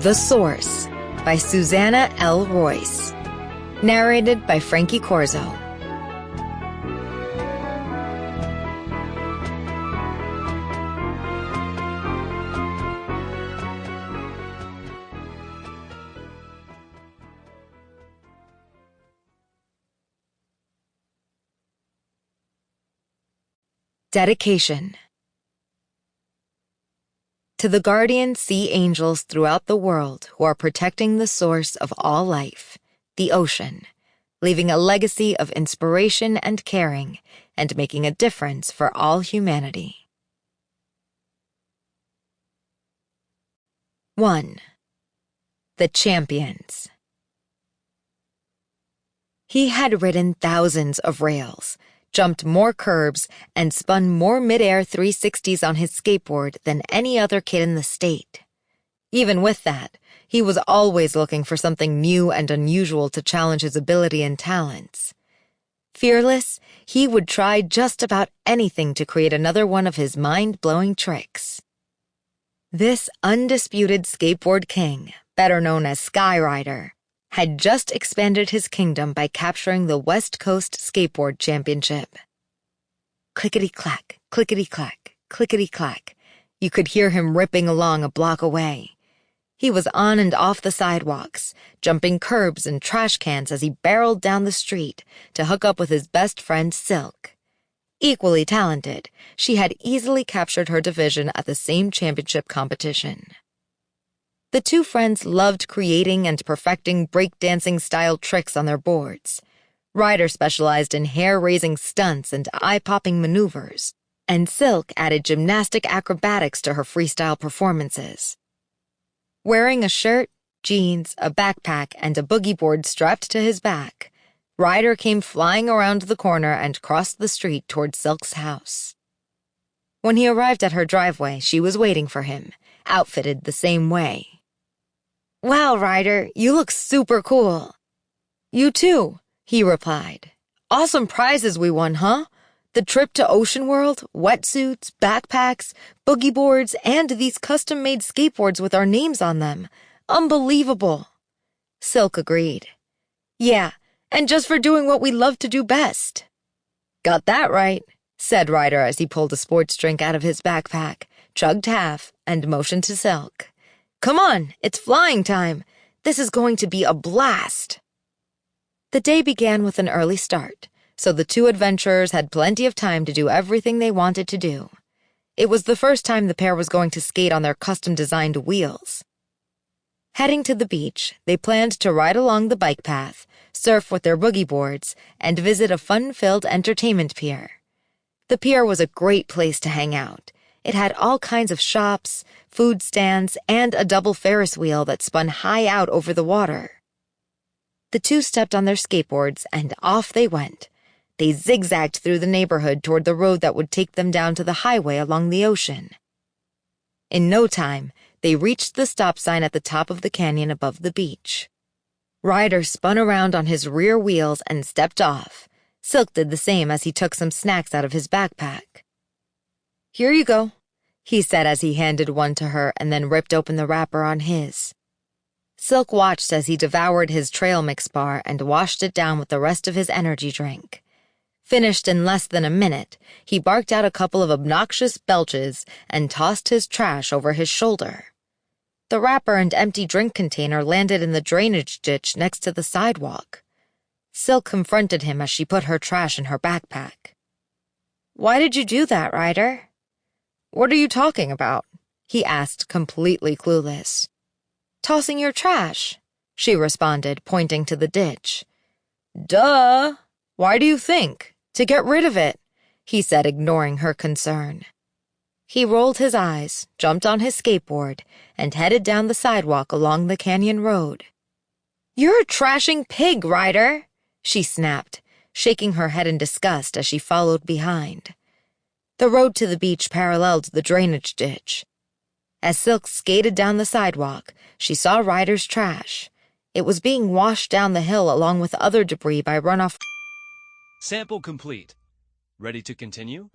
The Source by Suzanna L. Royse. Narrated by Frankie Corzo. Dedication. To the guardian sea angels throughout the world who are protecting the source of all life, the ocean, leaving a legacy of inspiration and caring, and making a difference for all humanity. 1. The Champions. He had ridden thousands of rails, jumped more curbs, and spun more mid-air 360s on his skateboard than any other kid in the state. Even with that, he was always looking for something new and unusual to challenge his ability and talents. Fearless, he would try just about anything to create another one of his mind-blowing tricks. This undisputed skateboard king, better known as Skyrider, had just expanded his kingdom by capturing the West Coast Skateboard Championship. Clickety-clack, clickety-clack, clickety-clack. You could hear him ripping along a block away. He was on and off the sidewalks, jumping curbs and trash cans as he barreled down the street to hook up with his best friend S.O.U.R.C.E. Equally talented, she had easily captured her division at the same championship competition. The two friends loved creating and perfecting breakdancing-style tricks on their boards. Ryder specialized in hair-raising stunts and eye-popping maneuvers, and S.O.U.R.C.E added gymnastic acrobatics to her freestyle performances. Wearing a shirt, jeans, a backpack, and a boogie board strapped to his back, Ryder came flying around the corner and crossed the street toward S.O.U.R.C.'s house. When he arrived at her driveway, she was waiting for him, outfitted the same way. "Wow, Ryder, you look super cool." "You too," he replied. "Awesome prizes we won, huh? The trip to Ocean World, wetsuits, backpacks, boogie boards, and these custom-made skateboards with our names on them. Unbelievable." S.O.U.R.C.E agreed. "Yeah, and just for doing what we love to do best." "Got that right," said Ryder as he pulled a sports drink out of his backpack, chugged half, and motioned to S.O.U.R.C.E. "Come on, it's flying time. This is going to be a blast." The day began with an early start, so the two adventurers had plenty of time to do everything they wanted to do. It was the first time the pair was going to skate on their custom-designed wheels. Heading to the beach, they planned to ride along the bike path, surf with their boogie boards, and visit a fun-filled entertainment pier. The pier was a great place to hang out. It had all kinds of shops, food stands, and a double Ferris wheel that spun high out over the water. The two stepped on their skateboards, and off they went. They zigzagged through the neighborhood toward the road that would take them down to the highway along the ocean. In no time, they reached the stop sign at the top of the canyon above the beach. Ryder spun around on his rear wheels and stepped off. S.O.U.R.C.E did the same as he took some snacks out of his backpack. "Here you go," he said as he handed one to her and then ripped open the wrapper on his. S.O.U.R.C.E watched as he devoured his trail mix bar and washed it down with the rest of his energy drink. Finished in less than a minute, he barked out a couple of obnoxious belches and tossed his trash over his shoulder. The wrapper and empty drink container landed in the drainage ditch next to the sidewalk. S.O.U.R.C.E confronted him as she put her trash in her backpack. "Why did you do that, Ryder?" "What are you talking about?" he asked, completely clueless. "Tossing your trash," she responded, pointing to the ditch. "Duh! Why do you think? To get rid of it," he said, ignoring her concern. He rolled his eyes, jumped on his skateboard, and headed down the sidewalk along the canyon road. "You're a trashing pig, Ryder," she snapped, shaking her head in disgust as she followed behind. The road to the beach paralleled the drainage ditch. As S.O.U.R.C.E skated down the sidewalk, she saw Ryder's trash. It was being washed down the hill along with other debris by runoff. Sample complete. Ready to continue?